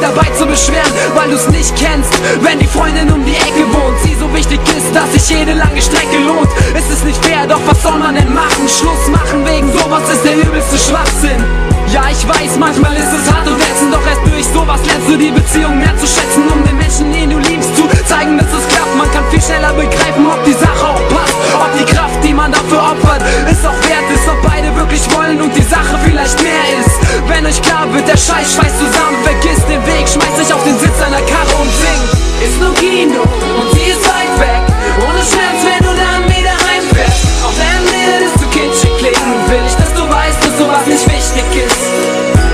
dabei zu beschweren, weil du's nicht kennst. Wenn die Freundin um die Ecke wohnt, sie so wichtig ist, dass sich jede lange Strecke lohnt. Ist es nicht fair, doch was soll man denn machen? Schluss machen wegen sowas ist der übelste Schwachsinn. Ja, ich weiß, manchmal ist es hart und ätzend, doch erst durch sowas lernst du die Beziehung mehr zu schätzen. Um den Menschen, den du liebst, zu zeigen, dass es klappt. Man kann viel schneller begreifen, ob die Sache auch passt, ob die Kraft, die man dafür opfert, es auch wert ist, ob beide wirklich wollen und die Sache vielleicht mehr ist. Wenn euch klar wird, der Scheiß schweißt zusammen, vergisst den Weg, schmeißt dich auf den Sitz einer Karre und singt. Ist nur Kino und sie ist weit weg, ohne Schmerz, wenn du dann wieder heimfährst. Auch wenn mir das zu kitschig klingen, will ich, dass du weißt, dass sowas nicht wichtig ist.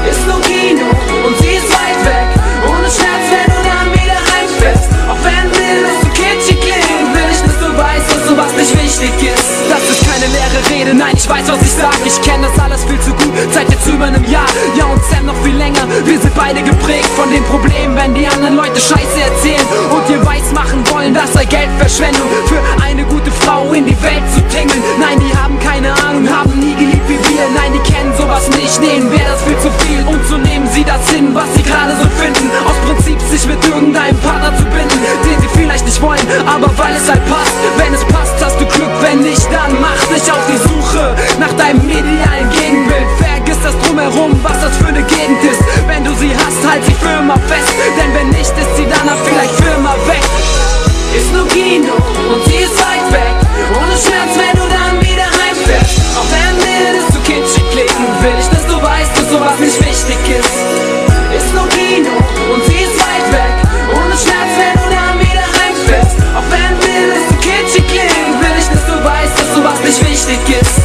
Ist nur Kino und sie ist weit weg, ohne Schmerz, wenn du dann wieder heimfährst. Auch wenn mir das zu kitschig klingen, will ich, dass du weißt, dass sowas nicht wichtig ist. Das ist keine leere Rede, nein, ich weiß, was ich sag. Ich kenn das alles viel zu gut, seit jetzt über einem Jahr. Ja, und Sam noch viel länger, wir sind beide geprägt von den Problemen, wenn die anderen Leute Scheiße erzählen und dir weiß machen wollen, das sei Geldverschwendung, für eine gute Frau in die Welt zu tingeln. Nein, die haben keine Ahnung, haben nie geliebt wie wir. Nein, die kennen sowas nicht, denen wäre das viel zu viel. Und so nehmen sie das hin, was sie gerade so finden, aus Prinzip sich mit irgendeinem Partner zu binden, den sie vielleicht nicht wollen, aber weil es halt passt. Wenn es passt, hast du Glück, wenn nicht, dann mach dich auf die Suche nach deinem idealen Gegenbild. Vergiss das Drumherum, was das für eine Gegend ist. Wenn du sie hast, halt sie für immer fest, denn wenn nicht, ist sie danach vielleicht für immer weg. Ist nur Kino und sie ist weit weg, ohne Schmerz, wenn du dann wieder heimfährst. Auch wenn mir das zu kitschig klingen, will ich, dass du weißt, dass sowas nicht wichtig ist. Ist nur Kino und sie ist weit weg, ohne Schmerz, wenn du dann wieder heimfährst. Auch wenn mir das zu kitschig klingen, will ich, dass du weißt, dass sowas nicht wichtig ist.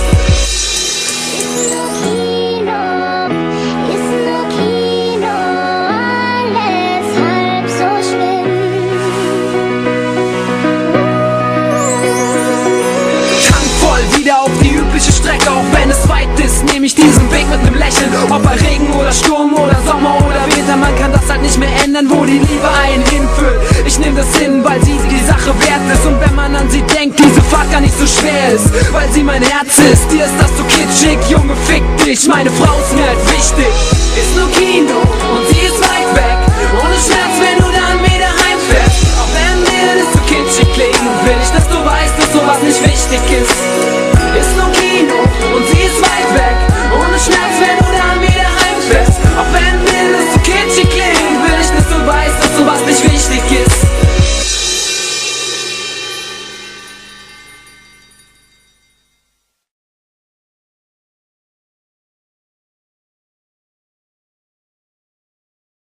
Strecke, auch wenn es weit ist, nehme ich diesen Weg mit nem Lächeln. Ob bei Regen oder Sturm oder Sommer oder Winter, man kann das halt nicht mehr ändern, wo die Liebe einen hinführt. Ich nehme das hin, weil sie die Sache wert ist. Und wenn man an sie denkt, diese Fahrt gar nicht so schwer ist, weil sie mein Herz ist. Dir ist das zu kitschig, Junge, fick dich, meine Frau ist mir halt wichtig. Ist nur Kino und sie ist weit weg, ohne Schmerz, wenn du dann wieder heimfährst. Auch wenn mir das zu kitschig klingen, will ich, dass du weißt, dass sowas nicht wichtig ist.